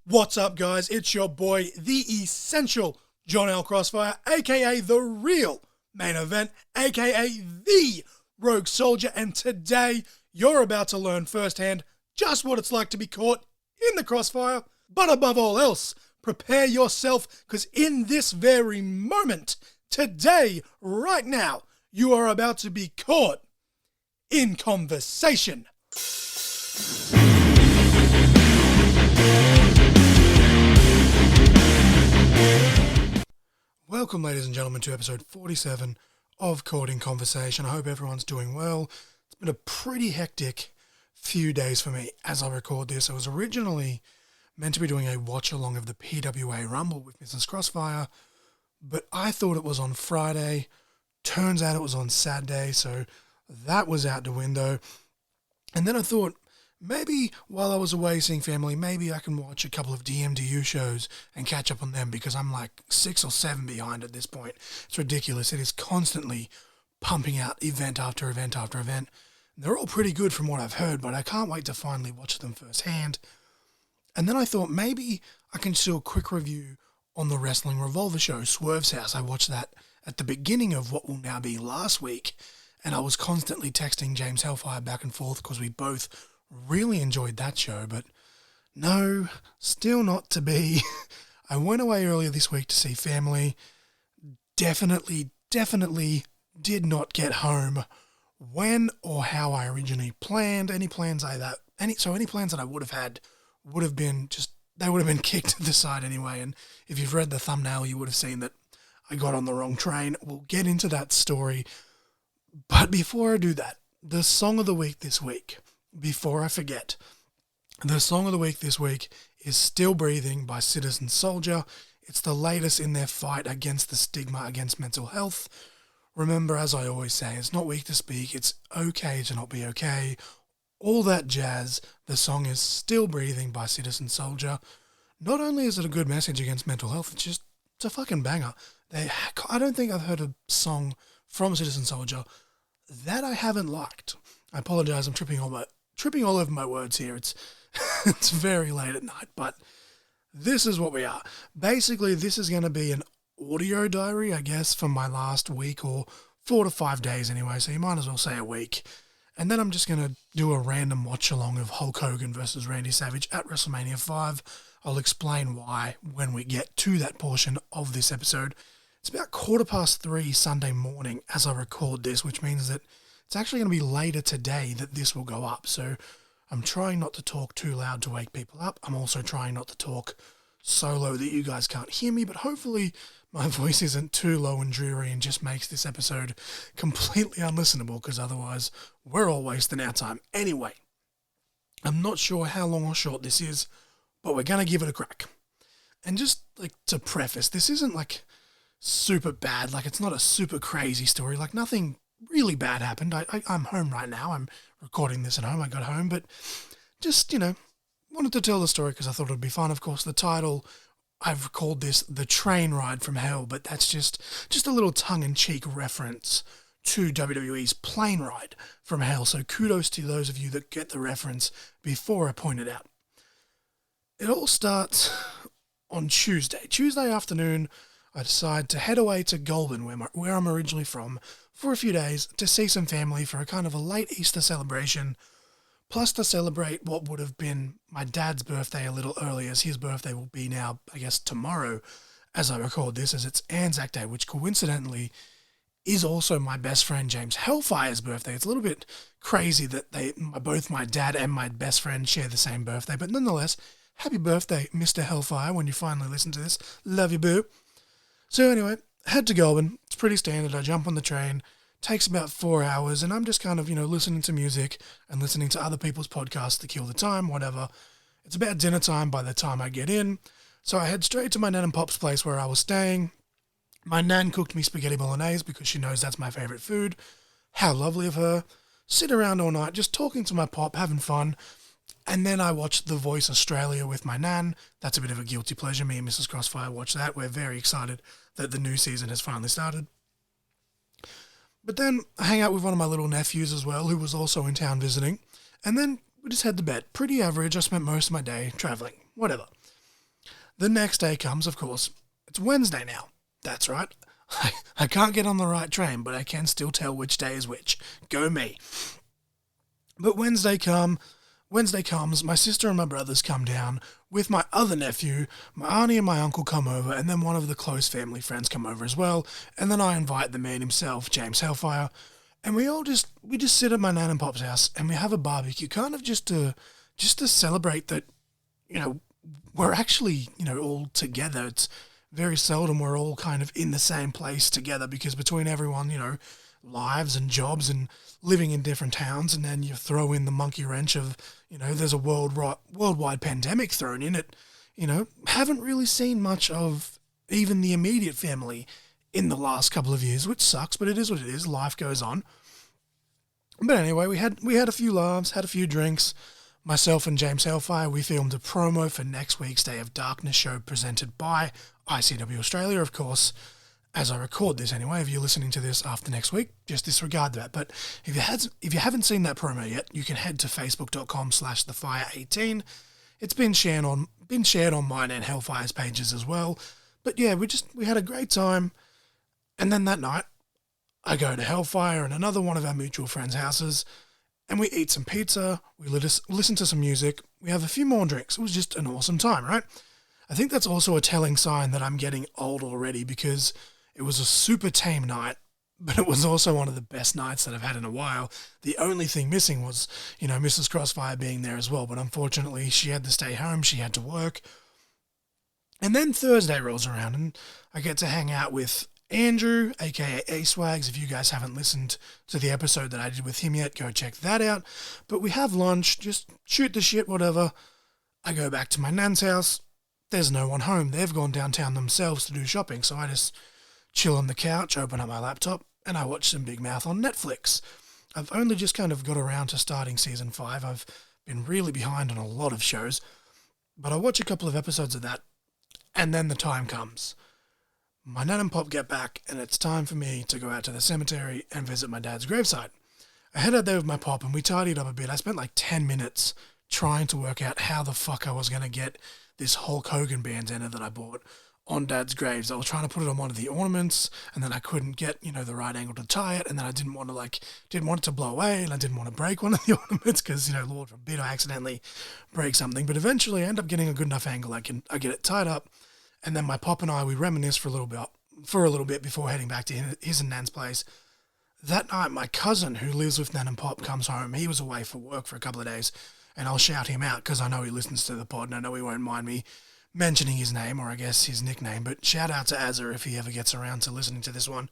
What's up, guys? It's your boy, the essential John L. Crossfire, aka the real main event, aka the Rogue Soldier, and today you're about to learn firsthand just what it's like to be caught in the crossfire. But above all else, prepare yourself, because in this very moment, today, right now, you are about to be caught in conversation. Welcome, ladies and gentlemen, to episode 47 of Caught in Conversation. I hope everyone's doing well. It's been a pretty hectic few days for me as I record this. I was originally meant to be doing a watch-along of the PWA Rumble with Mrs. Crossfire, but I thought it was on Friday. Turns out it was on Saturday, so that was out the window. And then I thought, maybe while I was away seeing family, maybe I can watch a couple of DMDU shows and catch up on them, because I'm like 6 or 7 behind at this point. It's ridiculous. It is constantly pumping out event after event after event. They're all pretty good from what I've heard, but I can't wait to finally watch them firsthand. And then I thought maybe I can do a quick review on the Wrestling Revolver show, Swerve's House. I watched that at the beginning of what will now be last week, and I was constantly texting James Hellfire back and forth because we both really enjoyed that show, but no, still not to be. I went away earlier this week to see family. Definitely did not get home when or how I originally planned. Any plans that I would have had would have been kicked to the side anyway. And if you've read the thumbnail, you would have seen that I got on the wrong train. We'll get into that story. But before I do that, the song of the week this week, before I forget, the song of the week this week is Still Breathing by Citizen Soldier. It's the latest in their fight against the stigma against mental health. Remember, as I always say, it's not weak to speak, it's okay to not be okay. All that jazz. The song is Still Breathing by Citizen Soldier. Not only is it a good message against mental health, it's a fucking banger. I don't think I've heard a song from Citizen Soldier that I haven't liked. I apologize, I'm tripping all over my words here. It's very late at night, but this is what we are. Basically, this is going to be an audio diary, I guess, for my last week, or 4 to 5 days anyway, so you might as well say a week. And then I'm just going to do a random watch-along of Hulk Hogan versus Randy Savage at WrestleMania V. I'll explain why when we get to that portion of this episode. It's about 3:15 Sunday morning as I record this, which means that it's actually going to be later today that this will go up. So I'm trying not to talk too loud to wake people up. I'm also trying not to talk so low that you guys can't hear me, but hopefully my voice isn't too low and dreary and just makes this episode completely unlistenable, because otherwise we're all wasting our time. Anyway, I'm not sure how long or short this is, but we're going to give it a crack. And just like to preface, this isn't like super bad. Like, it's not a super crazy story. Like, nothing really bad happened. I'm home right now. I'm recording this at home. I got home, but just, wanted to tell the story because I thought it would be fun. Of course, the title, I've called this The Train Ride from Hell, but that's just a little tongue-in-cheek reference to WWE's Plane Ride from Hell. So kudos to those of you that get the reference before I point it out. It all starts on Tuesday afternoon. I decide to head away to Goulburn, where I'm originally from, for a few days to see some family for a kind of a late Easter celebration, plus to celebrate what would have been my dad's birthday a little early, as his birthday will be now, I guess, tomorrow, as I record this, as it's Anzac Day, which coincidentally is also my best friend James Hellfire's birthday. It's a little bit crazy that both my dad and my best friend share the same birthday, but nonetheless, happy birthday, Mr. Hellfire, when you finally listen to this. Love you, boo. So anyway, head to Goulburn. It's pretty standard. I jump on the train. Takes about 4 hours, and I'm just kind of, listening to music and listening to other people's podcasts to kill the time, whatever. It's about dinner time by the time I get in. So I head straight to my nan and pop's place where I was staying. My nan cooked me spaghetti bolognese because she knows that's my favourite food. How lovely of her. Sit around all night just talking to my pop, having fun. And then I watched The Voice Australia with my nan. That's a bit of a guilty pleasure. Me and Mrs. Crossfire watched that. We're very excited that the new season has finally started. But then I hang out with one of my little nephews as well, who was also in town visiting. And then we just head to bed. Pretty average. I spent most of my day travelling. Whatever. The next day comes, of course, it's Wednesday now. That's right. I can't get on the right train, but I can still tell which day is which. Go me. But Wednesday comes, my sister and my brothers come down with my other nephew, my auntie and my uncle come over, and then one of the close family friends come over as well, and then I invite the man himself, James Hellfire, and we just sit at my nan and pop's house and we have a barbecue, kind of just to celebrate that, we're actually, all together. It's very seldom we're all kind of in the same place together because between everyone, lives and jobs and living in different towns, and then you throw in the monkey wrench of, there's a worldwide pandemic thrown in it, haven't really seen much of even the immediate family in the last couple of years, which sucks, but it is what it is. Life goes on. But anyway, we had a few laughs, had a few drinks. Myself and James Hellfire, we filmed a promo for next week's Day of Darkness show presented by ICW Australia, of course. As I record this anyway, if you're listening to this after next week, just disregard that. But if you haven't seen that promo yet, you can head to facebook.com/thefire18. It's been shared on mine and Hellfire's pages as well. But yeah, we had a great time. And then that night, I go to Hellfire and another one of our mutual friends' houses, and we eat some pizza, we listen to some music, we have a few more drinks. It was just an awesome time, right? I think that's also a telling sign that I'm getting old already because it was a super tame night, but it was also one of the best nights that I've had in a while. The only thing missing was, Mrs. Crossfire being there as well, but unfortunately she had to stay home, she had to work. And then Thursday rolls around and I get to hang out with Andrew, aka A-Swags. If you guys haven't listened to the episode that I did with him yet, go check that out. But we have lunch, just shoot the shit, whatever. I go back to my nan's house. There's no one home. They've gone downtown themselves to do shopping, so I just chill on the couch, open up my laptop, and I watch some Big Mouth on Netflix. I've only just kind of got around to starting season 5. I've been really behind on a lot of shows, but I watch a couple of episodes of that, and then the time comes. My nan and pop get back, and it's time for me to go out to the cemetery and visit my dad's gravesite. I head out there with my pop, and we tidied up a bit. I spent like 10 minutes trying to work out how the fuck I was going to get this Hulk Hogan bandana that I bought on Dad's graves. I was trying to put it on one of the ornaments, and then I couldn't get, the right angle to tie it, and then I didn't want it to blow away, and I didn't want to break one of the ornaments because, Lord forbid I accidentally break something. But eventually I end up getting a good enough angle. I get it tied up, and then my pop and I, we reminisce for a little bit before heading back to his and Nan's place. That night, my cousin who lives with Nan and Pop comes home. He was away for work for a couple of days, and I'll shout him out because I know he listens to the pod, and I know he won't mind me mentioning his name, or I guess his nickname, but shout out to Azza if he ever gets around to listening to this one.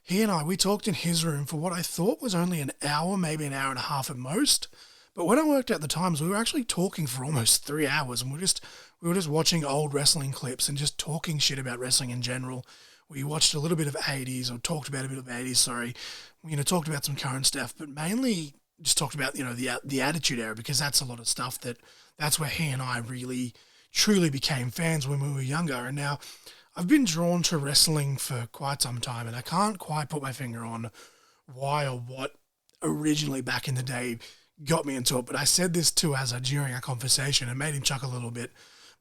He and I, we talked in his room for what I thought was only an hour, maybe an hour and a half at most, but when I worked out the times, we were actually talking for almost 3 hours, and we were just watching old wrestling clips and just talking shit about wrestling in general. We watched a little bit of 80s, or talked about a bit of 80s, sorry. Talked about some current stuff, but mainly just talked about, the Attitude Era, because that's a lot of stuff that's where he and I really truly became fans when we were younger. And now I've been drawn to wrestling for quite some time, and I can't quite put my finger on why or what originally back in the day got me into it. But I said this to Azza during our conversation and made him chuckle a little bit.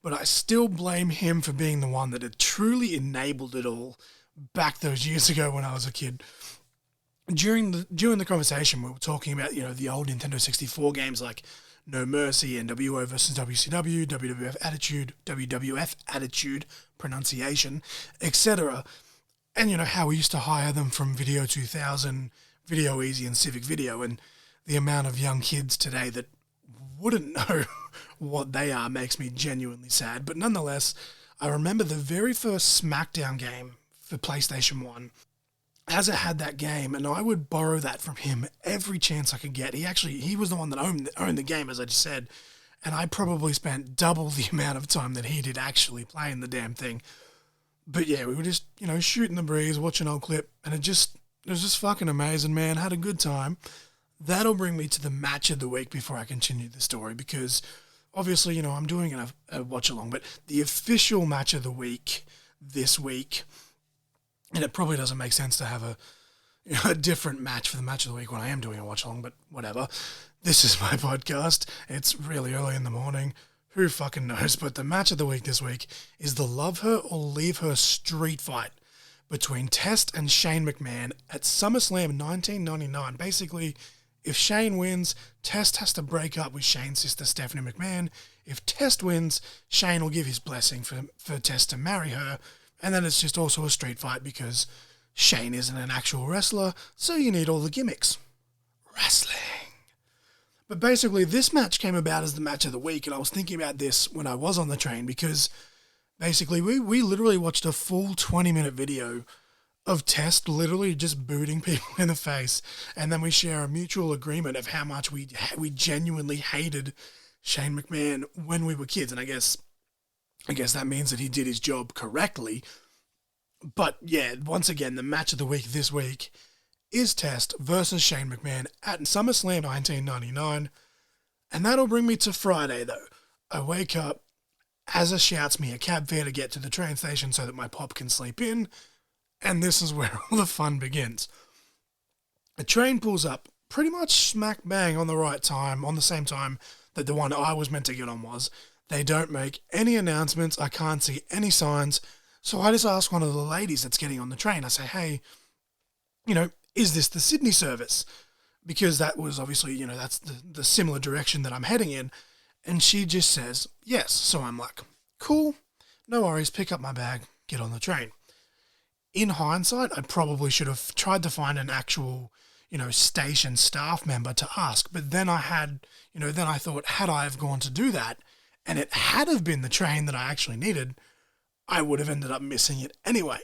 But I still blame him for being the one that had truly enabled it all back those years ago when I was a kid. During the conversation, we were talking about, the old Nintendo 64 games like No Mercy, NWO versus WCW, WWF Attitude, pronunciation, etc. And, how we used to hire them from Video 2000, Video Easy, and Civic Video. And the amount of young kids today that wouldn't know what they are makes me genuinely sad. But nonetheless, I remember the very first SmackDown game for PlayStation 1. Azza had that game, and I would borrow that from him every chance I could get. He was the one that owned the game, as I just said, and I probably spent double the amount of time that he did actually playing the damn thing. But yeah, we were just, shooting the breeze, watching an old clip, and it was just fucking amazing, man. Had a good time. That'll bring me to the match of the week before I continue the story, because obviously, I'm doing a watch along, but the official match of the week this week, and it probably doesn't make sense to have a different match for the match of the week when I am doing a watch along, but whatever. This is my podcast. It's really early in the morning. who fucking knows? But the match of the week this week is the Love Her or Leave Her street fight between Test and Shane McMahon at SummerSlam 1999. Basically, if Shane wins, Test has to break up with Shane's sister Stephanie McMahon. If Test wins, Shane will give his blessing for Test to marry her. And then it's just also a street fight because Shane isn't an actual wrestler, so you need all the gimmicks. Wrestling. But basically, this match came about as the match of the week, and I was thinking about this when I was on the train because basically we literally watched a full 20-minute video of Test literally just booting people in the face, and then we share a mutual agreement of how much we genuinely hated Shane McMahon when we were kids, and I guess that means that he did his job correctly. But yeah, once again, the match of the week this week is Test versus Shane McMahon at SummerSlam 1999. And that'll bring me to Friday, though. I wake up, Azza shouts me a cab fare to get to the train station so that my pop can sleep in, and this is where all the fun begins. A train pulls up pretty much smack bang on the right time, on the same time that the one I was meant to get on was. They don't make any announcements. I can't see any signs. So I just ask one of the ladies that's getting on the train. I say, hey, is this the Sydney service? Because that was obviously, that's the similar direction that I'm heading in. And she just says, yes. So I'm like, cool, no worries, pick up my bag, get on the train. In hindsight, I probably should have tried to find an actual, station staff member to ask. But then I thought, had I have gone to do that, and it had have been the train that I actually needed, I would have ended up missing it anyway.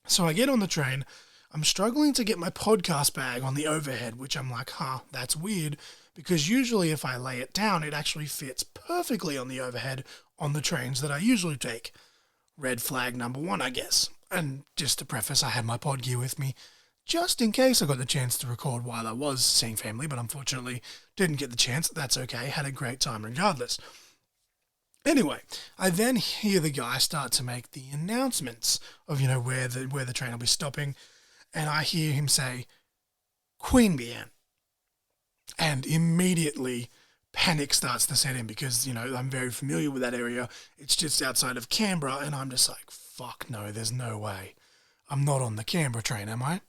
So I get on the train. I'm struggling to get my podcast bag on the overhead, which I'm like, that's weird, because usually if I lay it down, it actually fits perfectly on the overhead on the trains that I usually take. Red flag number one, I guess. And just to preface, I had my pod gear with me just in case I got the chance to record while I was seeing family, but unfortunately didn't get the chance. That's okay. Had a great time regardless. Anyway, I then hear the guy start to make the announcements of, where the train will be stopping, and I hear him say, Queanbeyan. And immediately panic starts to set in because, I'm very familiar with that area. It's just outside of Canberra, and I'm just like, fuck no, there's no way. I'm not on the Canberra train, am I?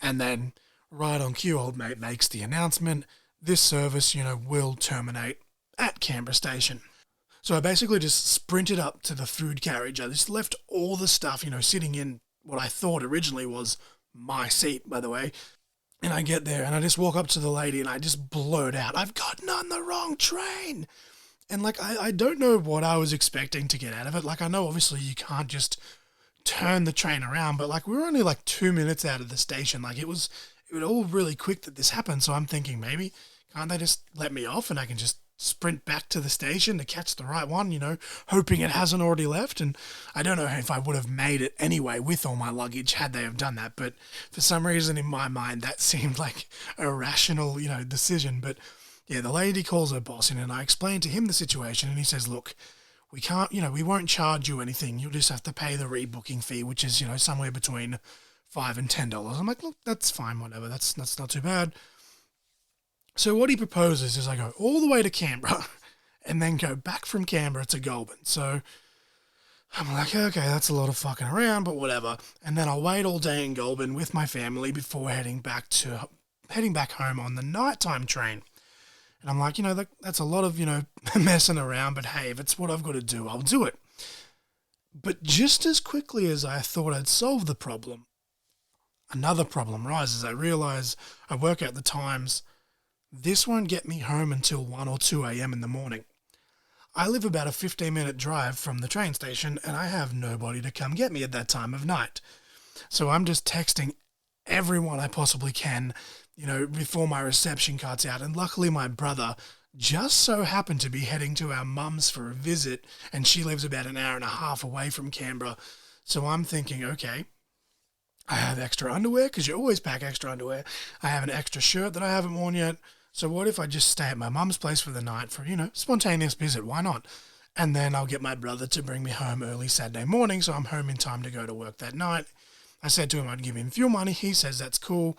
And then, right on cue, old mate makes the announcement, this service, will terminate at Canberra Station. So I basically just sprinted up to the food carriage. I just left all the stuff, sitting in what I thought originally was my seat, by the way. And I get there and I just walk up to the lady and I just blurt out, I've gotten on the wrong train. And I don't know what I was expecting to get out of it. I know obviously you can't just turn the train around, but we were only 2 minutes out of the station. It was all really quick that this happened. So I'm thinking maybe can't they just let me off and I can just sprint back to the station to catch the right one, hoping it hasn't already left. And I don't know if I would have made it anyway with all my luggage had they have done that. But for some reason in my mind, that seemed like a rational, decision. But yeah, the lady calls her boss in and I explained to him the situation and he says, look, we can't, we won't charge you anything. You'll just have to pay the rebooking fee, which is, somewhere between $5 and $10. I'm like, look, that's fine, whatever. That's not too bad. So what he proposes is I go all the way to Canberra and then go back from Canberra to Goulburn. So I'm like, okay, that's a lot of fucking around, but whatever. And then I'll wait all day in Goulburn with my family before heading back home on the nighttime train. And I'm like, that's a lot of, messing around, but hey, if it's what I've got to do, I'll do it. But just as quickly as I thought I'd solved the problem, another problem rises. I realize I work out the times. This won't get me home until 1 or 2 a.m. in the morning. I live about a 15-minute drive from the train station and I have nobody to come get me at that time of night. So I'm just texting everyone I possibly can, before my reception cuts out. And luckily my brother just so happened to be heading to our mum's for a visit and she lives about an hour and a half away from Canberra. So I'm thinking, okay, I have extra underwear because you always pack extra underwear. I have an extra shirt that I haven't worn yet. So what if I just stay at my mum's place for the night for, spontaneous visit? Why not? And then I'll get my brother to bring me home early Saturday morning so I'm home in time to go to work that night. I said to him I'd give him fuel money. He says that's cool.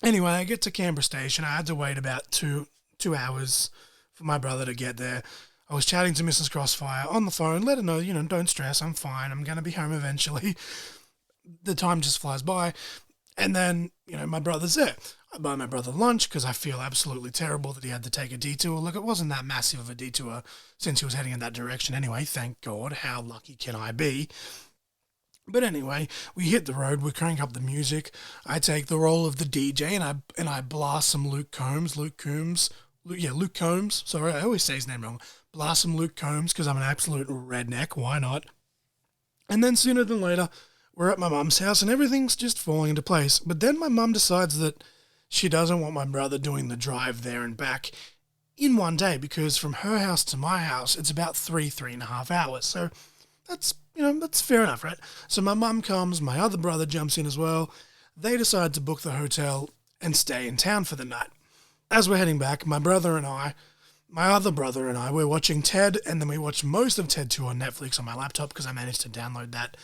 Anyway, I get to Canberra Station. I had to wait about two hours for my brother to get there. I was chatting to Mrs. Crossfire on the phone, let her know, don't stress, I'm fine, I'm going to be home eventually. The time just flies by. And then, my brother's there. I buy my brother lunch because I feel absolutely terrible that he had to take a detour. Look, it wasn't that massive of a detour since he was heading in that direction anyway, thank God. How lucky can I be? But anyway, we hit the road, we crank up the music. I take the role of the DJ and I blast some Luke Combs. Sorry, I always say his name wrong. Blast some Luke Combs because I'm an absolute redneck. Why not? And then sooner than later, we're at my mum's house and everything's just falling into place. But then my mum decides that she doesn't want my brother doing the drive there and back in one day because from her house to my house, it's about 3.5 hours. So that's fair enough, right? So my mum comes, my other brother jumps in as well. They decide to book the hotel and stay in town for the night. As we're heading back, my other brother and I, we're watching Ted, and then we watched most of Ted 2 on Netflix on my laptop because I managed to download that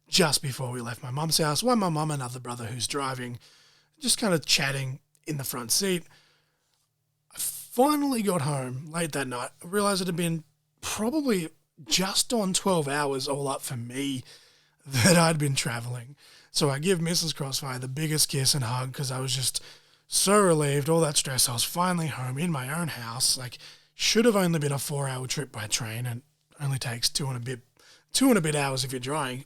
just before we left my mum's house, while my mum and other brother who's driving, just kind of chatting in the front seat. I finally got home late that night. I realized it had been probably just on 12 hours all up for me that I'd been traveling. So I give Mrs. Crossfire the biggest kiss and hug because I was just so relieved, all that stress. I was finally home in my own house. Like, should have only been a 4-hour trip by train and only takes two and a bit hours if you're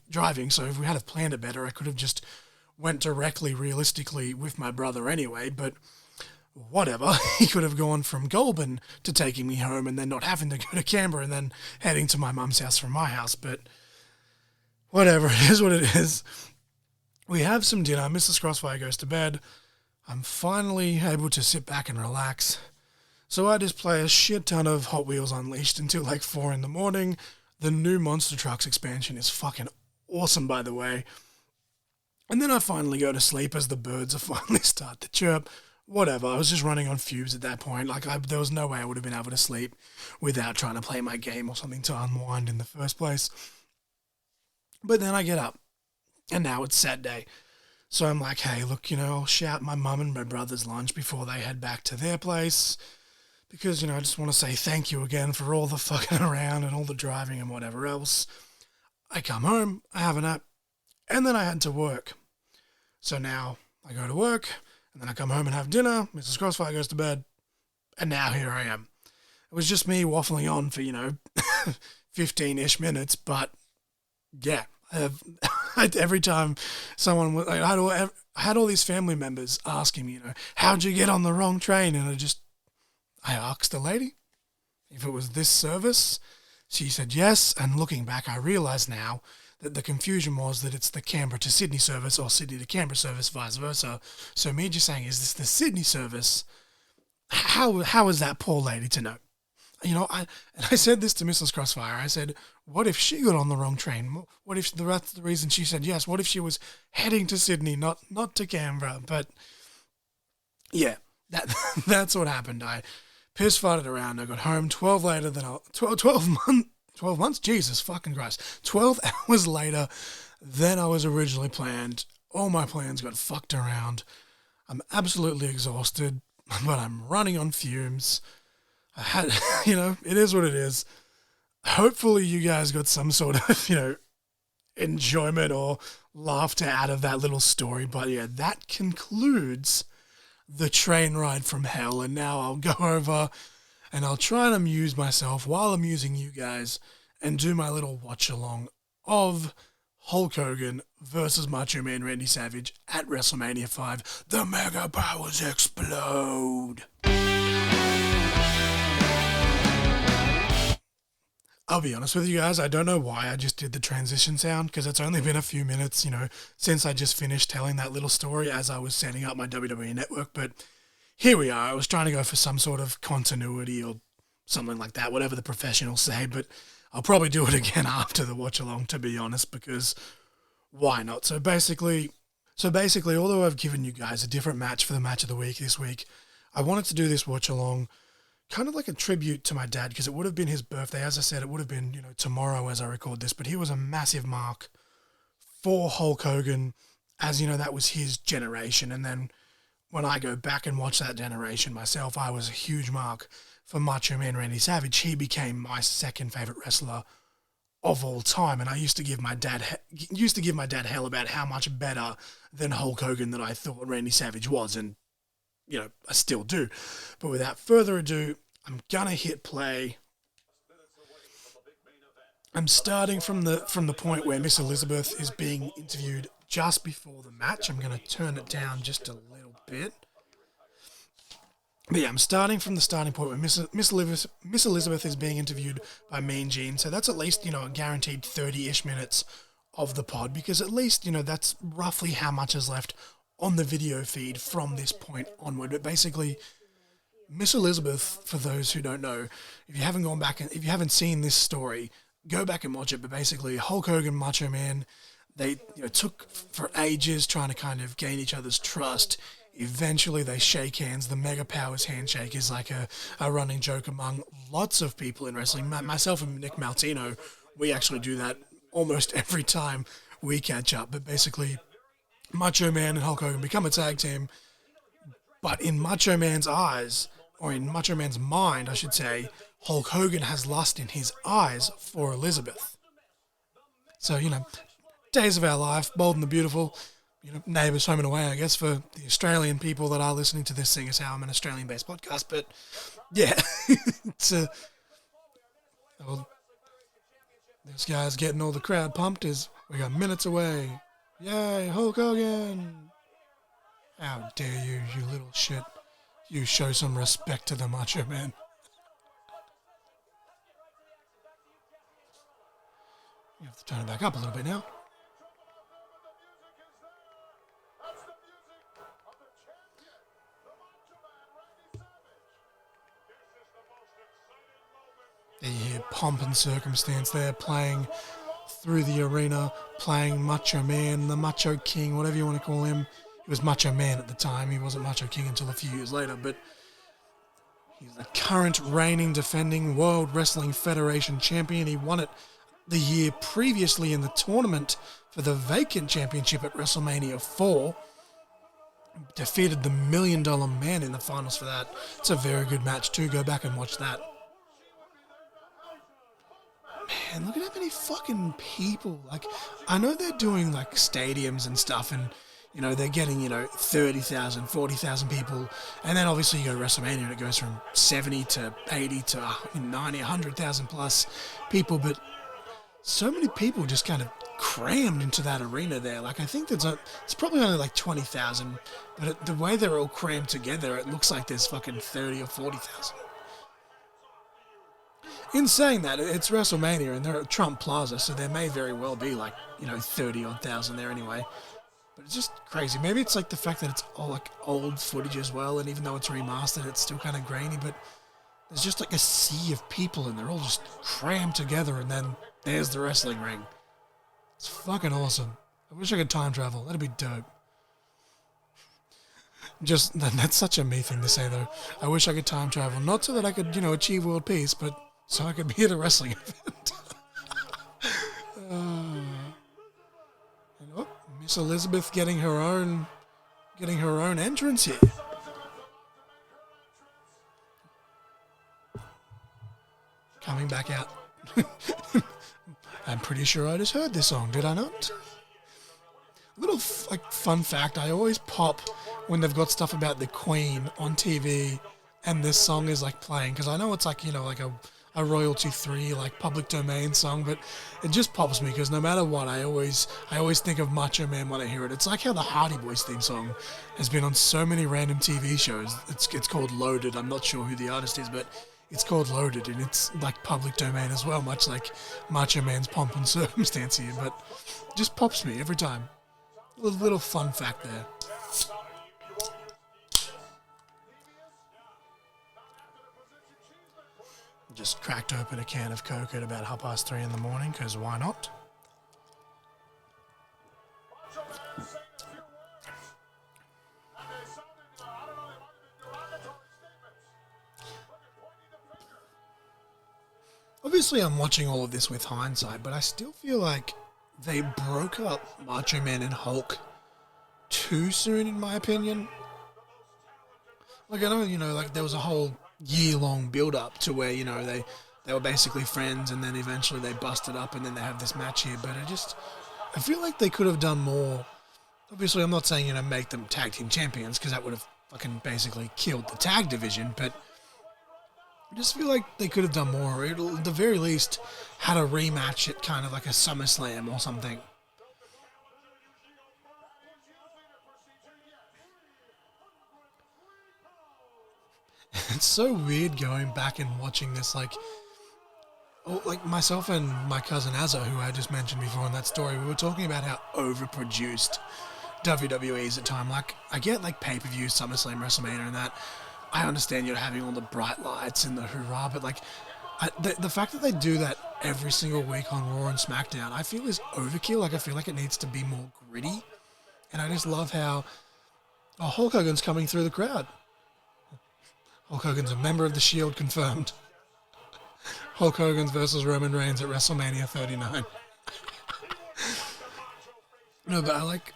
driving. So if we had planned it better, I could have just went directly, realistically, with my brother anyway, but whatever. He could have gone from Goulburn to taking me home and then not having to go to Canberra and then heading to my mum's house from my house, but whatever, it is what it is. We have some dinner, Mrs. Crossfire goes to bed. I'm finally able to sit back and relax. So I just play a shit ton of Hot Wheels Unleashed until like 4 in the morning. The new Monster Trucks expansion is fucking awesome, by the way. And then I finally go to sleep as the birds are finally start to chirp. Whatever, I was just running on fumes at that point. There was no way I would have been able to sleep without trying to play my game or something to unwind in the first place. But then I get up, and now it's Saturday. So I'm like, hey, look, I'll shout my mum and my brother's lunch before they head back to their place. Because, I just want to say thank you again for all the fucking around and all the driving and whatever else. I come home, I have a nap, and then I head to work. So now I go to work, and then I come home and have dinner, Mrs. Crossfire goes to bed, and now here I am. It was just me waffling on for, 15-ish minutes, but yeah, every time someone was, I had all these family members asking me, how'd you get on the wrong train? And I asked the lady if it was this service. She said yes, and looking back, I realise now that the confusion was that it's the Canberra to Sydney service or Sydney to Canberra service, vice versa. So me just saying, is this the Sydney service? How is that poor lady to know? I said this to Mrs. Crossfire. I said, what if she got on the wrong train? What if that's the reason she said yes? What if she was heading to Sydney, not to Canberra? But yeah, that's what happened. I piss-farted around. I got home 12 months? Jesus fucking Christ. 12 hours later than I was originally planned. All my plans got fucked around. I'm absolutely exhausted, but I'm running on fumes. I had, it is what it is. Hopefully you guys got some sort of, enjoyment or laughter out of that little story. But yeah, that concludes the train ride from hell. And now I'll go over and I'll try and amuse myself while amusing you guys and do my little watch along of Hulk Hogan versus Macho Man Randy Savage at WrestleMania V. The Mega Powers explode. I'll be honest with you guys, I don't know why I just did the transition sound, because it's only been a few minutes, since I just finished telling that little story as I was setting up my WWE network, but here we are. I was trying to go for some sort of continuity or something like that, whatever the professionals say, but I'll probably do it again after the watch-along, to be honest, because why not? So basically, although I've given you guys a different match for the match of the week this week, I wanted to do this watch-along kind of like a tribute to my dad, because it would have been his birthday. As I said, it would have been, tomorrow as I record this, but he was a massive mark for Hulk Hogan, as, that was his generation. And then when I go back and watch that generation myself, I was a huge mark for Macho Man Randy Savage, he became my second favorite wrestler of all time. And I used to give my dad hell about how much better than Hulk Hogan that I thought Randy Savage was, and I still do. But without further ado, I'm gonna hit play. I'm starting from the point where Miss Elizabeth is being interviewed just before the match. I'm going to turn it down just a little bit. But yeah, I'm starting from the starting point where Miss Elizabeth is being interviewed by Mean Gene. So that's at least, a guaranteed 30-ish minutes of the pod, because at least, that's roughly how much is left on the video feed from this point onward. But basically, Miss Elizabeth, for those who don't know, if you haven't gone back and if you haven't seen this story, go back and watch it. But basically, Hulk Hogan, Macho Man, they took for ages trying to kind of gain each other's trust. Eventually, they shake hands. The Mega Powers handshake is like a running joke among lots of people in wrestling. Myself and Nick Maltino, we actually do that almost every time we catch up. But basically, Macho Man and Hulk Hogan become a tag team. But in Macho Man's eyes, or in Macho Man's mind, I should say, Hulk Hogan has lust in his eyes for Elizabeth. So, Days of Our Life, Bold and the Beautiful, Neighbours, Home and Away, I guess, for the Australian people that are listening to this, seeing as how I'm an Australian-based podcast. But, yeah, it's well, this guy's getting all the crowd pumped as we got minutes away. Yay, Hulk Hogan! How dare you, you little shit. You show some respect to the Macho Man. You have to turn it back up a little bit now. There you hear pomp and circumstance there playing through the arena, playing Macho Man, the Macho King, whatever you want to call him. He was Macho Man at the time. He wasn't Macho King until a few years later, but he's the current reigning, defending World Wrestling Federation champion. He won it the year previously in the tournament for the vacant championship at WrestleMania 4. Defeated the $1 Million Man in the finals for that. It's a very good match too. Go back and watch that. Man, look at how many fucking people. Like, I know they're doing like stadiums and stuff, and they're getting 30,000, 40,000 people, and then obviously you go to WrestleMania and it goes from 70 to 80 to 90, 100,000 plus people. But so many people just kind of crammed into that arena there. Like, I think it's probably only like 20,000, but the way they're all crammed together, it looks like there's fucking 30 or 40,000. In saying that, it's WrestleMania and they're at Trump Plaza, so there may very well be like 30-odd thousand there anyway. But it's just crazy. Maybe it's like the fact that it's all like old footage as well, and even though it's remastered, it's still kind of grainy. But there's just like a sea of people, and they're all just crammed together, and then there's the wrestling ring. It's fucking awesome. I wish I could time travel. That'd be dope. That's such a me thing to say, though. I wish I could time travel, not so that I could achieve world peace, but so I could be at a wrestling event. Miss Elizabeth getting her own entrance here. Coming back out. I'm pretty sure I just heard this song, did I not? Little fun fact, I always pop when they've got stuff about the Queen on TV and this song is like playing, because I know it's like, like a royalty-free, like public domain song, but it just pops me because no matter what, I always think of Macho Man when I hear it. It's like how the Hardy Boys theme song has been on so many random TV shows. It's called Loaded. I'm not sure who the artist is, but it's called Loaded, and it's like public domain as well, much like Macho Man's Pomp and Circumstance here, but it just pops me every time. A little fun fact there. Just cracked open a can of Coke at about 3:30 in the morning, because why not? Obviously, I'm watching all of this with hindsight, but I still feel like they broke up Macho Man and Hulk too soon, in my opinion. Like, I know, like there was a whole year-long build-up to where, they were basically friends and then eventually they busted up and then they have this match here. But I feel like they could have done more. Obviously, I'm not saying, make them tag team champions because that would have fucking basically killed the tag division, but I just feel like they could have done more. At the very least, had a rematch at kind of like a SummerSlam or something. It's so weird going back and watching this, like myself and my cousin Azza, who I just mentioned before in that story, we were talking about how overproduced WWE is at time. Like, I get like pay-per-view, SummerSlam, WrestleMania and that. I understand you're having all the bright lights and the hoorah, but like, the fact that they do that every single week on Raw and SmackDown, I feel is overkill. Like, I feel like it needs to be more gritty. And I just love how Hulk Hogan's coming through the crowd. Hulk Hogan's a member of the Shield, confirmed. Hulk Hogan's versus Roman Reigns at WrestleMania 39. No, but I like...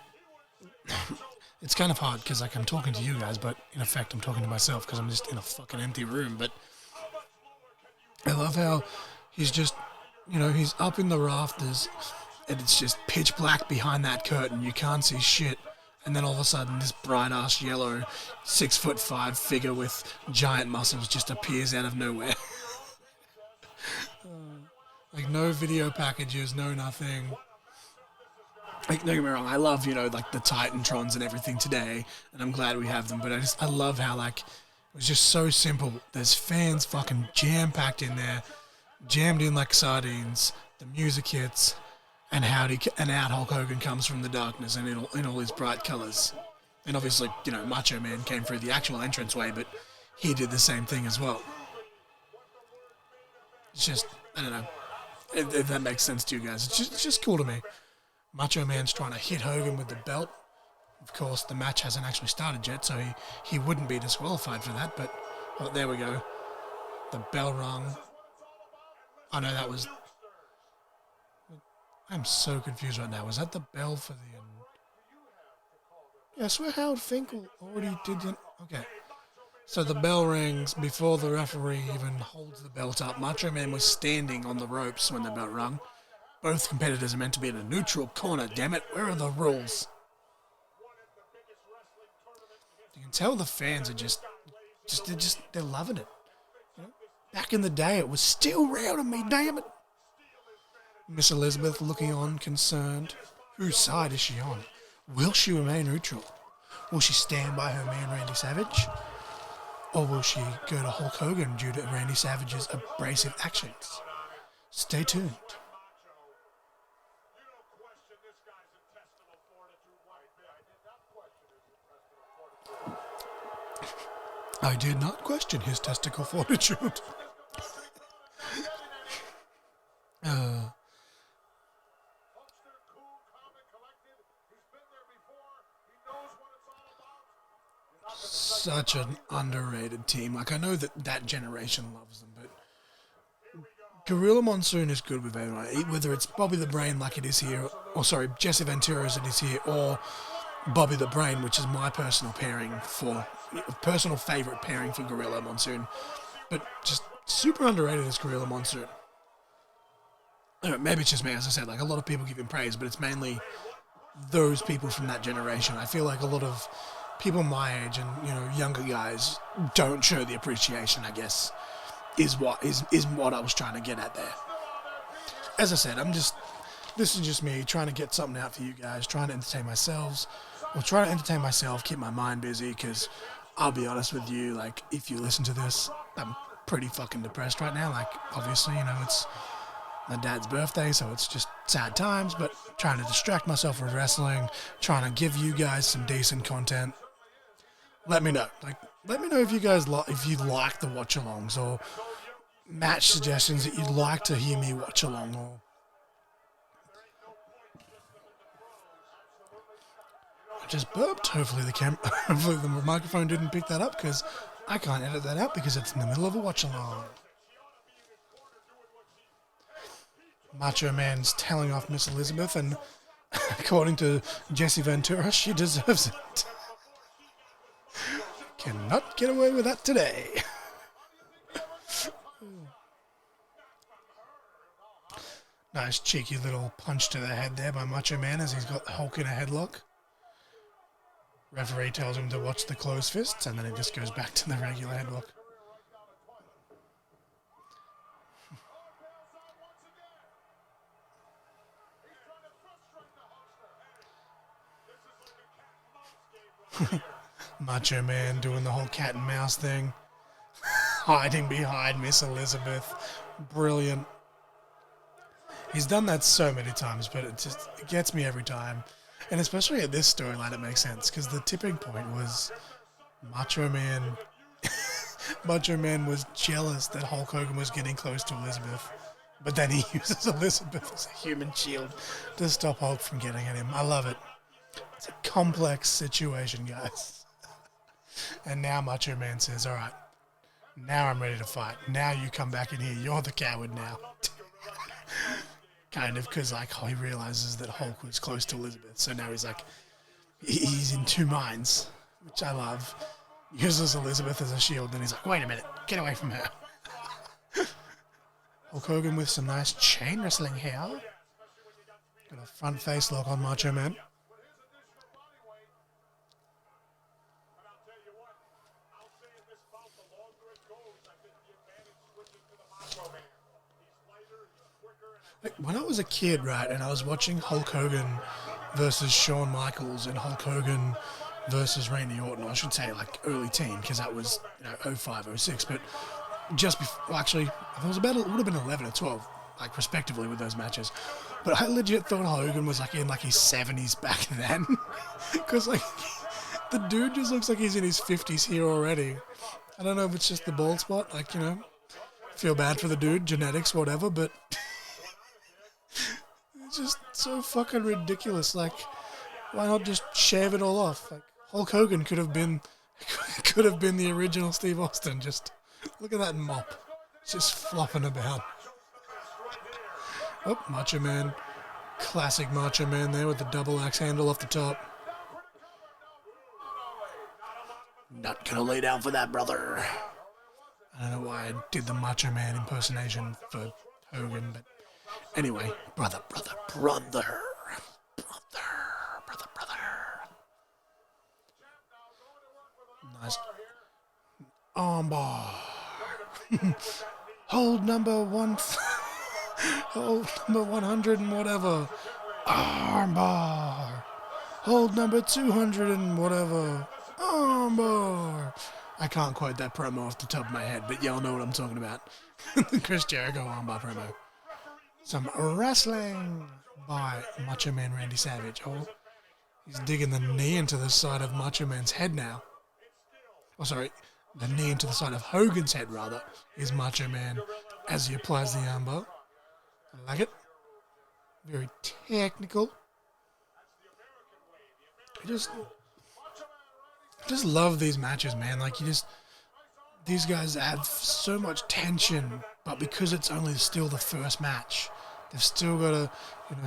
It's kind of hard because like I'm talking to you guys, but in effect I'm talking to myself because I'm just in a fucking empty room. But I love how he's just, he's up in the rafters and it's just pitch black behind that curtain. You can't see shit. And then all of a sudden, this bright-ass yellow 6'5" figure with giant muscles just appears out of nowhere. Like, no video packages, no nothing. Like, don't get me wrong, I love, like the Titantrons and everything today, and I'm glad we have them, but I love how, like, it was just so simple. There's fans fucking jam-packed in there, jammed in like sardines, the music hits, and out Hulk Hogan comes from the darkness and in all his bright colours. And obviously, Macho Man came through the actual entranceway, but he did the same thing as well. It's just, I don't know, if that makes sense to you guys. It's just cool to me. Macho Man's trying to hit Hogan with the belt. Of course, the match hasn't actually started yet, so he wouldn't be disqualified for that, but there we go. The bell rung. Oh no, that was... I'm so confused right now. Was that the bell for the... Yeah, I swear Howard Finkel already did it. Okay. So the bell rings before the referee even holds the belt up. Macho Man was standing on the ropes when the bell rung. Both competitors are meant to be in a neutral corner. Damn it, where are the rules? You can tell the fans are they're loving it. Back in the day, it was still round on me, damn it. Miss Elizabeth looking on, concerned. Whose side is she on? Will she remain neutral? Will she stand by her man Randy Savage? Or will she go to Hulk Hogan due to Randy Savage's abrasive actions? Stay tuned. I did not question his testicle fortitude. Such an underrated team. Like, I know that generation loves them, but Gorilla Monsoon is good with everyone. Whether it's Bobby the Brain like it is here, or sorry, Jesse Ventura as it is here, or Bobby the Brain, which is my personal favourite pairing for Gorilla Monsoon. But just super underrated as Gorilla Monsoon. I don't know, maybe it's just me, as I said, like a lot of people give him praise, but it's mainly those people from that generation. I feel like a lot of people my age and younger guys don't show the appreciation, I guess, is what I was trying to get at there. As I said, this is just me trying to get something out for you guys, trying to entertain myself, keep my mind busy, because I'll be honest with you, like, if you listen to this, I'm pretty fucking depressed right now. Like, obviously, it's my dad's birthday, so it's just sad times, but trying to distract myself from wrestling, trying to give you guys some decent content. Let me know. Let me know if you guys if you like the watch-alongs or match suggestions that you'd like to hear me watch along. Or I just burped. Hopefully the microphone didn't pick that up, because I can't edit that out because it's in the middle of a watch-along. Macho Man's telling off Miss Elizabeth, and according to Jesse Ventura, she deserves it. Cannot get away with that today. Nice cheeky little punch to the head there by Macho Man as he's got Hulk in a headlock. Referee tells him to watch the closed fists, and then it just goes back to the regular headlock. Macho Man doing the whole cat and mouse thing. Hiding behind Miss Elizabeth. Brilliant. He's done that so many times, but it gets me every time. And especially at this storyline, it makes sense, because the tipping point was Macho Man. Macho Man was jealous that Hulk Hogan was getting close to Elizabeth, but then he uses Elizabeth as a human shield to stop Hulk from getting at him. I love it. It's a complex situation, guys. And now Macho Man says, all right, now I'm ready to fight. Now you come back in here. You're the coward now. Kind of, because like he realizes that Hulk was close to Elizabeth, so now he's like, he's in two minds, which I love. Uses Elizabeth as a shield, then he's like, wait a minute, get away from her. Hulk Hogan with some nice chain wrestling here. Got a front face lock on Macho Man. When I was a kid, right, and I was watching Hulk Hogan versus Shawn Michaels and Hulk Hogan versus Randy Orton, I should say like early teen, because that was 05, 06, but just before, well, actually, it would have been 11 or 12, like respectively with those matches. But I legit thought Hogan was like in like his 70s back then, because like the dude just looks like he's in his 50s here already. I don't know if it's just the bald spot, like, feel bad for the dude, genetics, whatever, but it's just so fucking ridiculous. Like, why not just shave it all off? Like, Hulk Hogan could have been the original Steve Austin. Just look at that mop, just flopping about. Oh, Macho Man, classic Macho Man there with the double axe handle off the top. Not gonna lay down for that, brother. I don't know why I did the Macho Man impersonation for Hogan, but anyway, brother. Nice armbar. Hold number 100 and whatever. Armbar. Hold number 200 and whatever. Armbar. I can't quote that promo off the top of my head, but y'all know what I'm talking about. The Chris Jericho armbar promo. Some wrestling by Macho Man Randy Savage. Oh, he's digging the knee into the side of Macho Man's head now. Oh, sorry, the knee into the side of Hogan's head, rather, is Macho Man as he applies the armbar. I like it. Very technical. I just love these matches, man. Like, these guys have so much tension, but because it's only still the first match, they've still got to,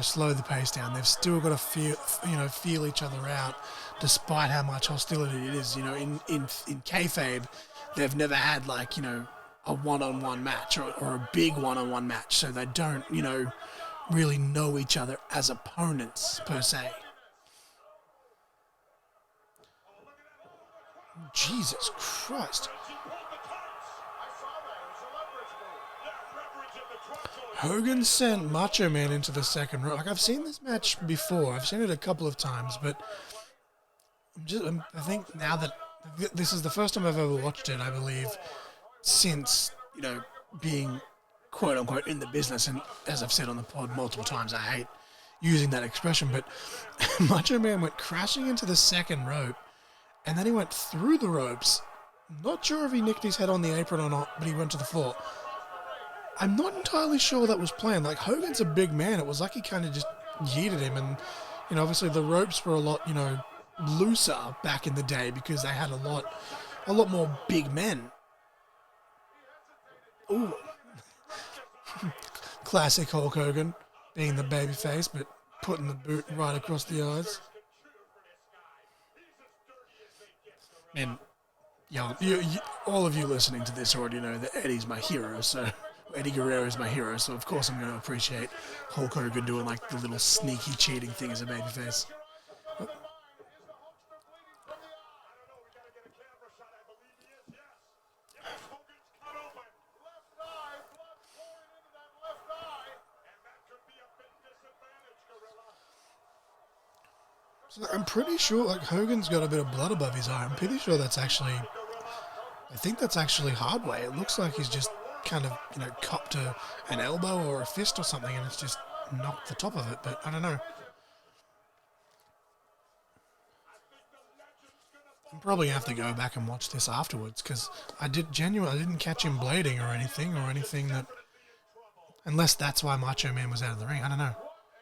slow the pace down. They've still got to feel each other out, despite how much hostility it is. In kayfabe, they've never had like, a one-on-one match or a big one-on-one match, so they don't, really know each other as opponents per se. Jesus Christ. Hogan sent Macho Man into the second row. Like, I've seen this match before. I've seen it a couple of times, but I think now that this is the first time I've ever watched it, I believe, since, being quote-unquote in the business. And as I've said on the pod multiple times, I hate using that expression, but Macho Man went crashing into the second rope, and then he went through the ropes. Not sure if he nicked his head on the apron or not, but he went to the floor. I'm not entirely sure that was planned. Like, Hogan's a big man. It was like he kind of just yeeted him. And, obviously the ropes were a lot, looser back in the day because they had a lot more big men. Ooh. Classic Hulk Hogan, being the babyface, but putting the boot right across the eyes. And, you all of you listening to this already know that Eddie's my hero, so Eddie Guerrero is my hero, so of course I'm going to appreciate Hulk Hogan doing like the little sneaky cheating thing as a babyface. So I'm pretty sure like Hogan's got a bit of blood above his eye. I'm pretty sure that's actually, I think that's actually hard way. It looks like he's just kind of, copped an elbow or a fist or something and it's just knocked the top of it, but I don't know. I'm probably going to have to go back and watch this afterwards because I didn't catch him blading or anything that, unless that's why Macho Man was out of the ring. I don't know.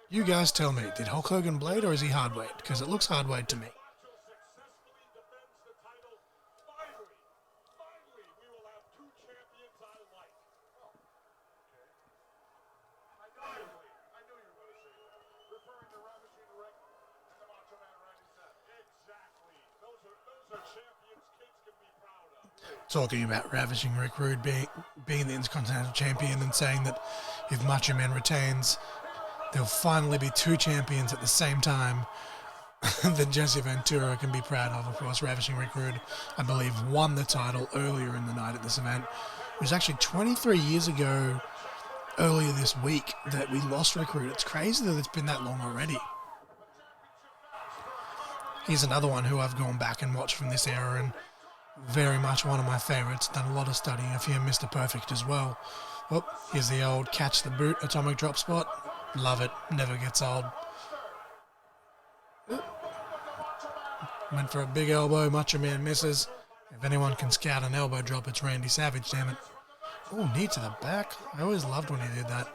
You guys tell me, did Hulk Hogan blade or is he hard weight? Because it looks hard weight to me. Talking about Ravishing Rick Rude being the Intercontinental Champion and saying that if Macho Man retains, there'll finally be two champions at the same time that Jesse Ventura can be proud of. Of course, Ravishing Rick Rude, I believe, won the title earlier in the night at this event. It was actually 23 years ago, earlier this week, that we lost Rick Rude. It's crazy that it's been that long already. He's another one who I've gone back and watched from this era and very much one of my favourites. Done a lot of studying of him, Mr. Perfect as well. Oh, here's the old catch the boot atomic drop spot. Love it. Never gets old. Went for a big elbow. Macho Man misses. If anyone can scout an elbow drop, it's Randy Savage, damn it. Oh, knee to the back. I always loved when he did that.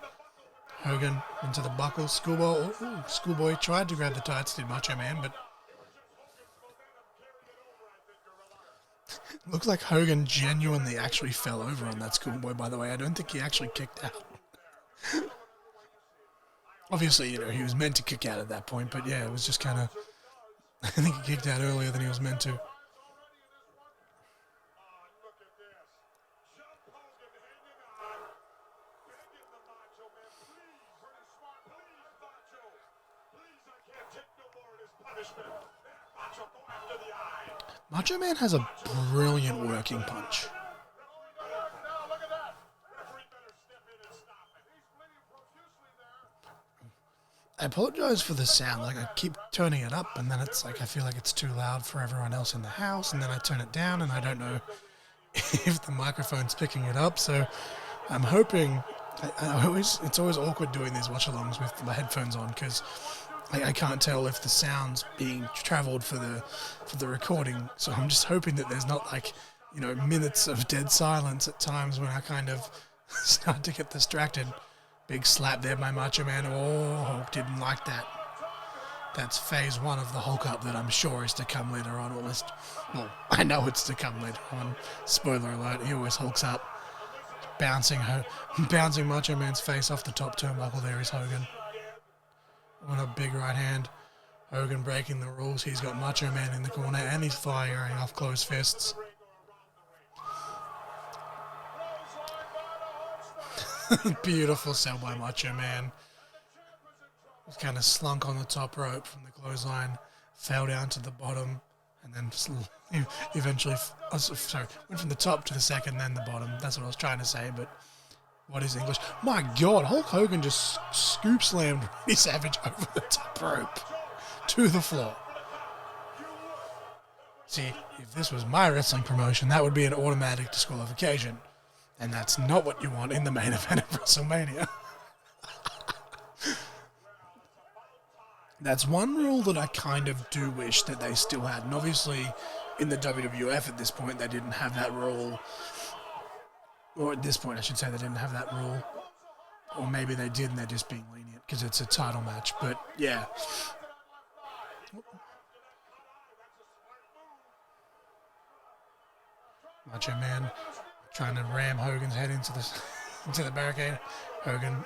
Hogan into the buckle. Schoolboy. Oh, Schoolboy tried to grab the tights, did Macho Man, but looks like Hogan genuinely actually fell over on that Schoolboy, by the way. I don't think he actually kicked out. Obviously, he was meant to kick out at that point, but yeah, it was just kind of, I think he kicked out earlier than he was meant to. Macho Man has a brilliant working punch. I apologize for the sound. Like, I keep turning it up, and then it's like I feel like it's too loud for everyone else in the house, and then I turn it down, and I don't know if the microphone's picking it up. So I'm hoping. It's always awkward doing these watch-alongs with my headphones on because I can't tell if the sound's being travelled for the recording. So I'm just hoping that there's not minutes of dead silence at times when I kind of start to get distracted. Big slap there by Macho Man. Oh, Hulk didn't like that. That's phase one of the Hulk up that I'm sure is to come later on. Well, I know it's to come later on. Spoiler alert, he always hulks up. Bouncing Macho Man's face off the top turnbuckle. There is Hogan. On a big right hand. Hogan breaking the rules. He's got Macho Man in the corner and he's firing off closed fists. Beautiful sell by Macho Man. He kind of slunk on the top rope from the clothesline, fell down to the bottom, and then eventually, went from the top to the second, then the bottom. That's what I was trying to say, but what is English? My God, Hulk Hogan just scoop slammed Randy Savage over the top rope to the floor. See, if this was my wrestling promotion, that would be an automatic disqualification. And that's not what you want in the main event of WrestleMania. That's one rule that I kind of do wish that they still had. And obviously, in the WWF at this point, they didn't have that rule. Or at this point, I should say, they didn't have that rule. Or maybe they did and they're just being lenient because it's a title match. But, yeah. Macho Man trying to ram Hogan's head into the barricade. Hogan,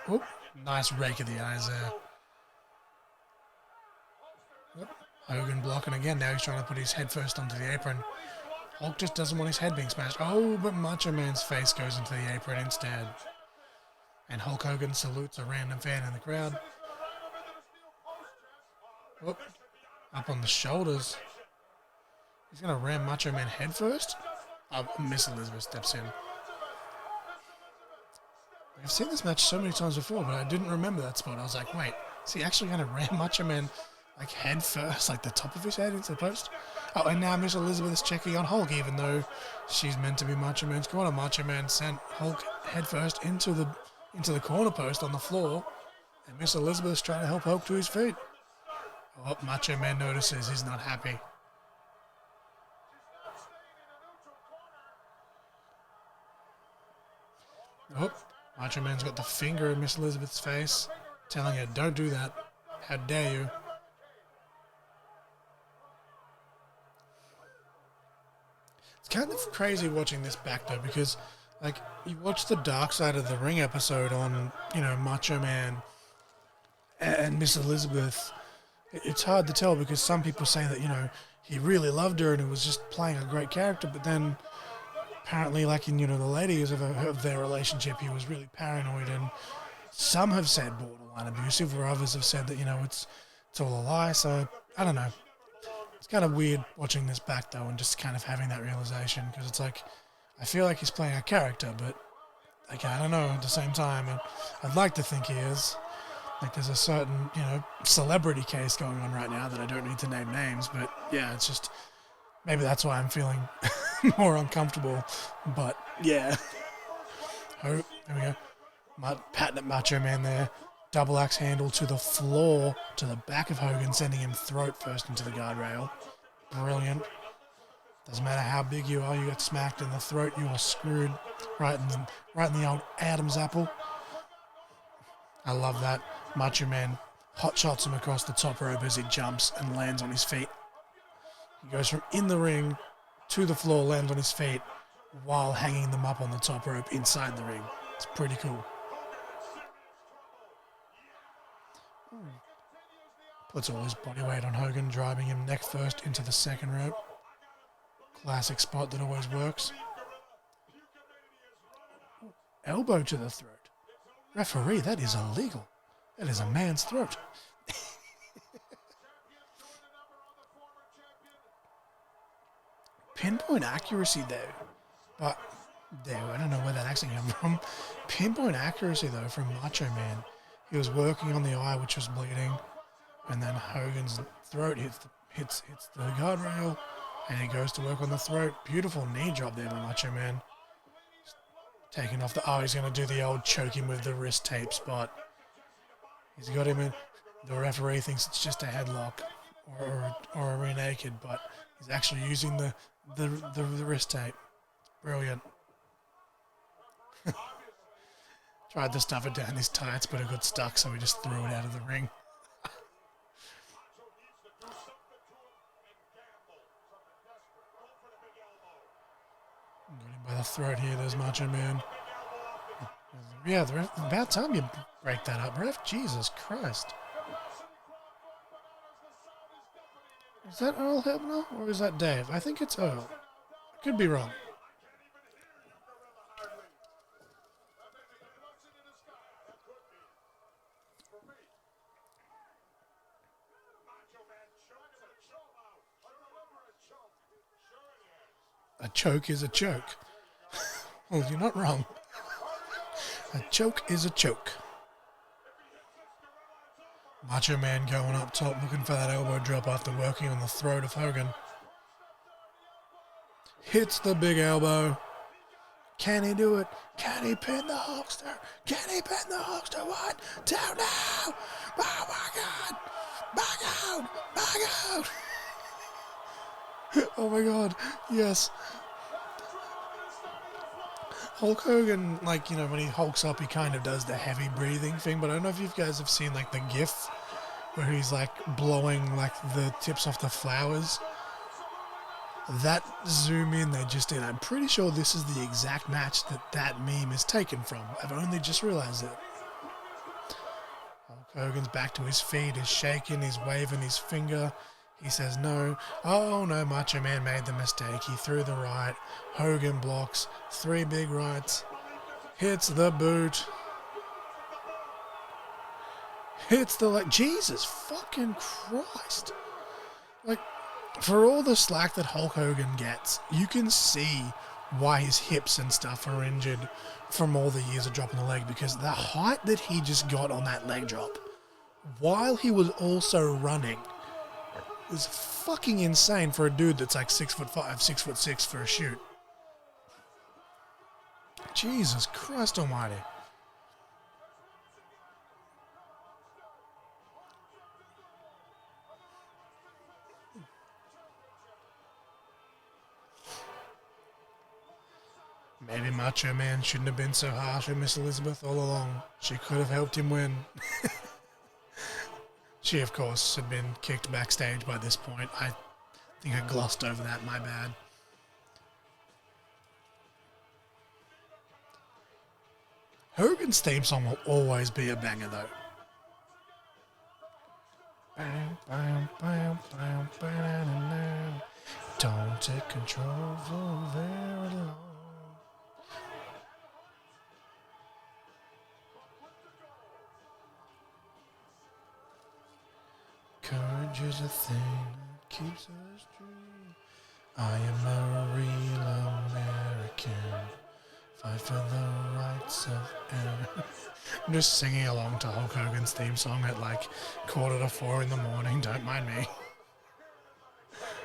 nice rake of the eyes there. Hogan blocking again. Now he's trying to put his head first onto the apron. Hulk just doesn't want his head being smashed. Oh, but Macho Man's face goes into the apron instead. And Hulk Hogan salutes a random fan in the crowd. Whoop. Up on the shoulders. He's going to ram Macho Man head first. Miss Elizabeth steps in. I've seen this match so many times before, but I didn't remember that spot. I was like, wait, is he actually going to ram Macho Man like head first, like the top of his head into the post? Oh, and now Miss Elizabeth is checking on Hulk, even though she's meant to be Macho Man's corner. Macho Man sent Hulk head first into the corner post on the floor, and Miss Elizabeth's trying to help Hulk to his feet. Oh, Macho Man notices. He's not happy. Oh, Macho Man's got the finger in Miss Elizabeth's face, telling her, don't do that. How dare you? It's kind of crazy watching this back, though, because, like, you watch the Dark Side of the Ring episode on, Macho Man and Miss Elizabeth. It's hard to tell because some people say that, he really loved her and it was just playing a great character, but then apparently, like in, the ladies of their relationship, he was really paranoid, and some have said borderline abusive, where others have said that, it's all a lie. So, I don't know. It's kind of weird watching this back, though, and just kind of having that realization, because it's like, I feel like he's playing a character, but, like, I don't know, at the same time, I'd like to think he is. Like, there's a certain, celebrity case going on right now that I don't need to name names, but, yeah, it's just, maybe that's why I'm feeling more uncomfortable, but, yeah. Oh, there we go. Patting at Macho Man there. Double axe handle to the floor, to the back of Hogan, sending him throat first into the guardrail. Brilliant. Doesn't matter how big you are, you get smacked in the throat, you are screwed. Right in the old Adam's apple. I love that. Macho Man hot shots him across the top rope as he jumps and lands on his feet. He goes from in the ring to the floor, lands on his feet, while hanging them up on the top rope inside the ring. It's pretty cool. Puts all his body weight on Hogan, driving him neck first into the second rope. Classic spot that always works. Elbow to the throat. Referee, that is illegal. That is a man's throat. Pinpoint accuracy, though. But, I don't know where that accent came from. Pinpoint accuracy, though, from Macho Man. He was working on the eye, which was bleeding, and then Hogan's throat hits the guardrail, and he goes to work on the throat. Beautiful knee drop there by Macho Man. Taking off he's going to do the old choking with the wrist tape spot. He's got him in. The referee thinks it's just a headlock or a rear naked, but he's actually using the wrist tape. Brilliant. Tried to stuff it down his tights, but it got stuck, so he just threw it out of the ring. Got him by the throat here, there's Macho Man. Yeah, about time you break that up, ref. Jesus Christ. Is that Earl Hebner or is that Dave? I think it's Earl. I could be wrong. A choke is a choke. Well, you're not wrong. A choke is a choke. Macho Man going up top, looking for that elbow drop after working on the throat of Hogan. Hits the big elbow. Can he do it? Can he pin the Hulkster? Can he pin the Hulkster? 1, 2, now! Oh my God! Back out! Back out! Oh my God! Yes. Hulk Hogan, when he hulks up, he kind of does the heavy breathing thing, but I don't know if you guys have seen, the GIF where he's, blowing, the tips off the flowers. That zoom in they just did. I'm pretty sure this is the exact match that meme is taken from. I've only just realized it. Hulk Hogan's back to his feet, he's shaking, he's waving his finger. He says no. Oh no, Macho Man made the mistake. He threw the right. Hogan blocks. 3 big rights. Hits the boot. It's the, like, Jesus fucking Christ. Like, for all the slack that Hulk Hogan gets, you can see why his hips and stuff are injured from all the years of dropping the leg, because the height that he just got on that leg drop, while he was also running, was fucking insane for a dude that's like 6'5", 6'6" for a shoot. Jesus Christ almighty. Maybe Macho Man shouldn't have been so harsh with Miss Elizabeth all along. She could have helped him win. She, of course, had been kicked backstage by this point. I think I glossed over that, my bad. Hogan's theme song will always be a banger, though. Don't take control for very long. Courage is a thing that keeps us true. I am a real American. Fight for the rights of everyone. I'm just singing along to Hulk Hogan's theme song at like 3:45 in the morning. Don't mind me.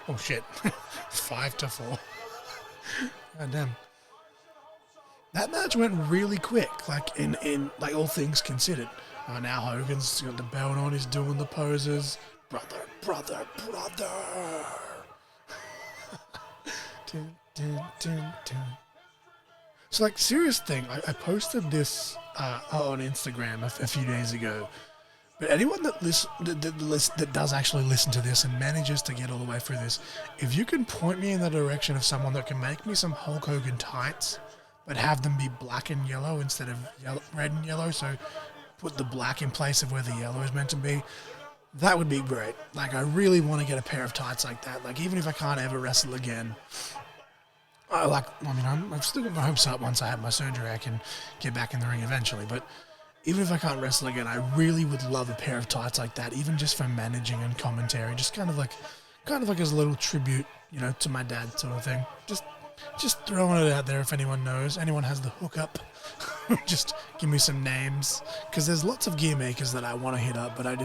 Oh shit. 5 to 4. God damn. That match went really quick, like in like all things considered. Now Hogan's got the belt on, he's doing the poses. Brother. Dun, dun, dun, dun. So, like, serious thing, I posted this on Instagram a few days ago. But anyone that does actually listen to this and manages to get all the way through this, if you can point me in the direction of someone that can make me some Hulk Hogan tights, but have them be black and yellow instead of red and yellow, so put the black in place of where the yellow is meant to be, that would be great. Like, I really want to get a pair of tights like that. Like, even if I can't ever wrestle again, I've still got my hopes up. Once I have my surgery, I can get back in the ring eventually. But even if I can't wrestle again, I really would love a pair of tights like that, even just for managing and commentary. Just kind of like as a little tribute, to my dad sort of thing. Just throwing it out there. If anyone knows, anyone has the hookup, just give me some names, because there's lots of gear makers that I want to hit up, but I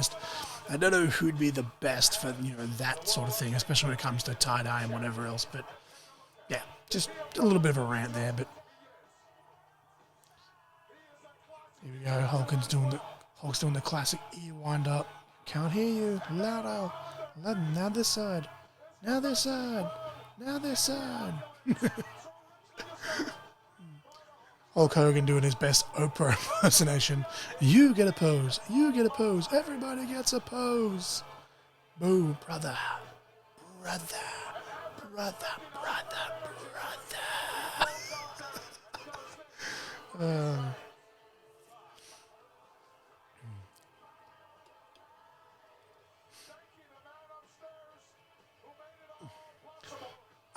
don't know who'd be the best for that sort of thing, especially when it comes to tie-dye and whatever else. But yeah, just a little bit of a rant there. But here we go. Hulk's doing the classic ear wind up. Can't hear you. Louder. Now this side. Now this side. Now this side. Hulk Hogan doing his best Oprah impersonation. You get a pose. You get a pose. Everybody gets a pose. Boo, brother.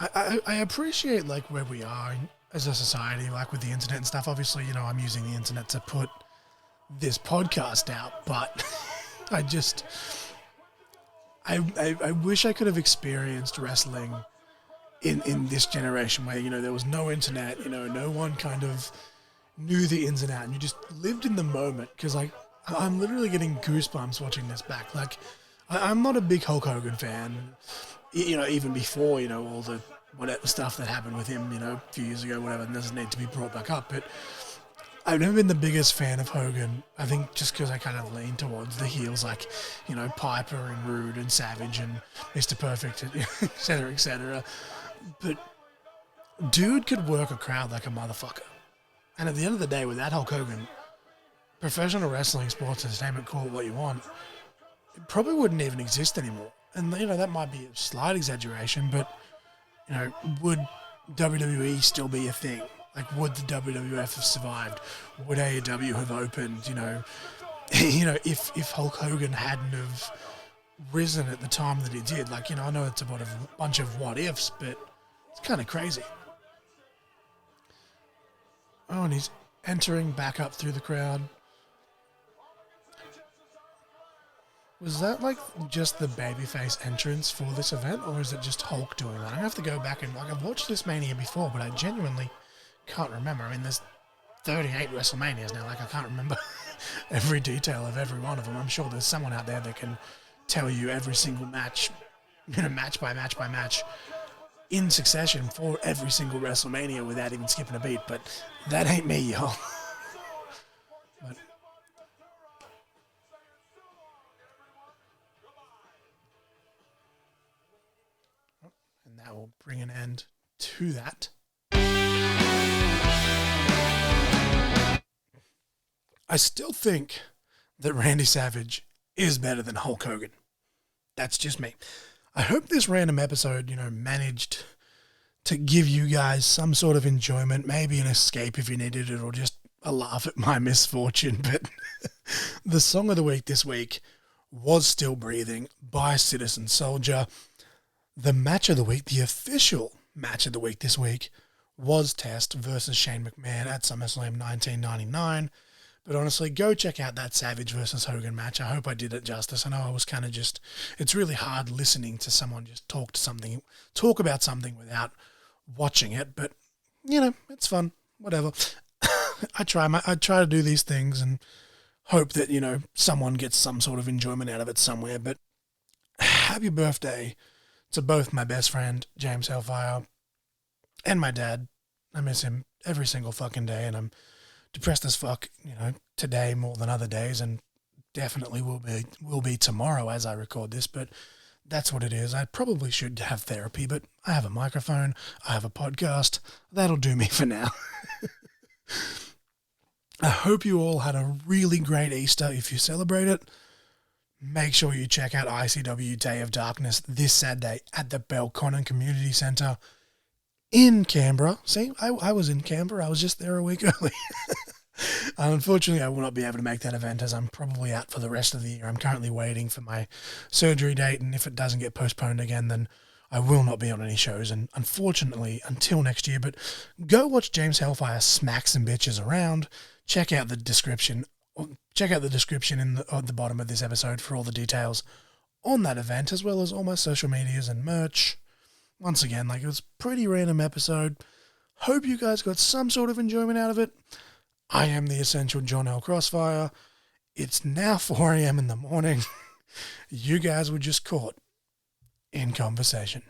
I appreciate like where we are as a society, like with the internet and stuff. Obviously, I'm using the internet to put this podcast out, but I wish I could have experienced wrestling in this generation where, there was no internet, no one kind of knew the ins and outs, and you just lived in the moment. Because like, I'm literally getting goosebumps watching this back. Like, I'm not a big Hulk Hogan fan, even before, all the whatever stuff that happened with him, a few years ago, whatever, and doesn't need to be brought back up. But I've never been the biggest fan of Hogan. I think just because I kind of lean towards the heels, like, Piper and Rude and Savage and Mr. Perfect, et cetera, et cetera. But dude could work a crowd like a motherfucker. And at the end of the day, without Hulk Hogan, professional wrestling, sports entertainment, call it what you want, it probably wouldn't even exist anymore. And, that might be a slight exaggeration, but, would WWE still be a thing? Like, would the WWF have survived? Would AEW have opened? If Hulk Hogan hadn't have risen at the time that he did. Like, I know it's about a bunch of what ifs, but it's kind of crazy. Oh, and he's entering back up through the crowd. Was that like just the babyface entrance for this event, or is it just Hulk doing that? I have to go back and like I've watched this Mania before, but I genuinely can't remember. I mean, there's 38 WrestleManias now. Like I can't remember every detail of every one of them. I'm sure there's someone out there that can tell you every single match, match by match by match, in succession for every single WrestleMania without even skipping a beat. But that ain't me, y'all. But and that will bring an end to that. I still think that Randy Savage is better than Hulk Hogan. That's just me. I hope this random episode, managed to give you guys some sort of enjoyment, maybe an escape if you needed it, or just a laugh at my misfortune. But the song of the week this week was Still Breathing by Citizen Soldier. The match of the week, the official match of the week this week, was Test versus Shane McMahon at SummerSlam 1999. But honestly, go check out that Savage versus Hogan match. I hope I did it justice. I know I was kind of it's really hard listening to someone just talk about something without watching it. But, it's fun. Whatever. I try to do these things and hope that, someone gets some sort of enjoyment out of it somewhere. But happy birthday to both my best friend, James Hellfire, and my dad. I miss him every single fucking day, and I'm depressed as fuck, today more than other days, and definitely will be tomorrow as I record this, but that's what it is. I probably should have therapy, but I have a microphone, I have a podcast. That'll do me for now. I hope you all had a really great Easter if you celebrate it. Make sure you check out ICW Day of Darkness this Saturday at the Belconnen Community Centre in Canberra. See, I was in Canberra. I was just there a week early. Unfortunately, I will not be able to make that event as I'm probably out for the rest of the year. I'm currently waiting for my surgery date, and if it doesn't get postponed again, then I will not be on any shows, and unfortunately, until next year. But go watch James Hellfire smack some bitches around. Check out the description. Check out the description at the bottom of this episode for all the details on that event, as well as all my social medias and merch. Once again, it was a pretty random episode. Hope you guys got some sort of enjoyment out of it. I am the Essential John L. Crossfire. It's now 4 a.m. in the morning. You guys were just caught in conversation.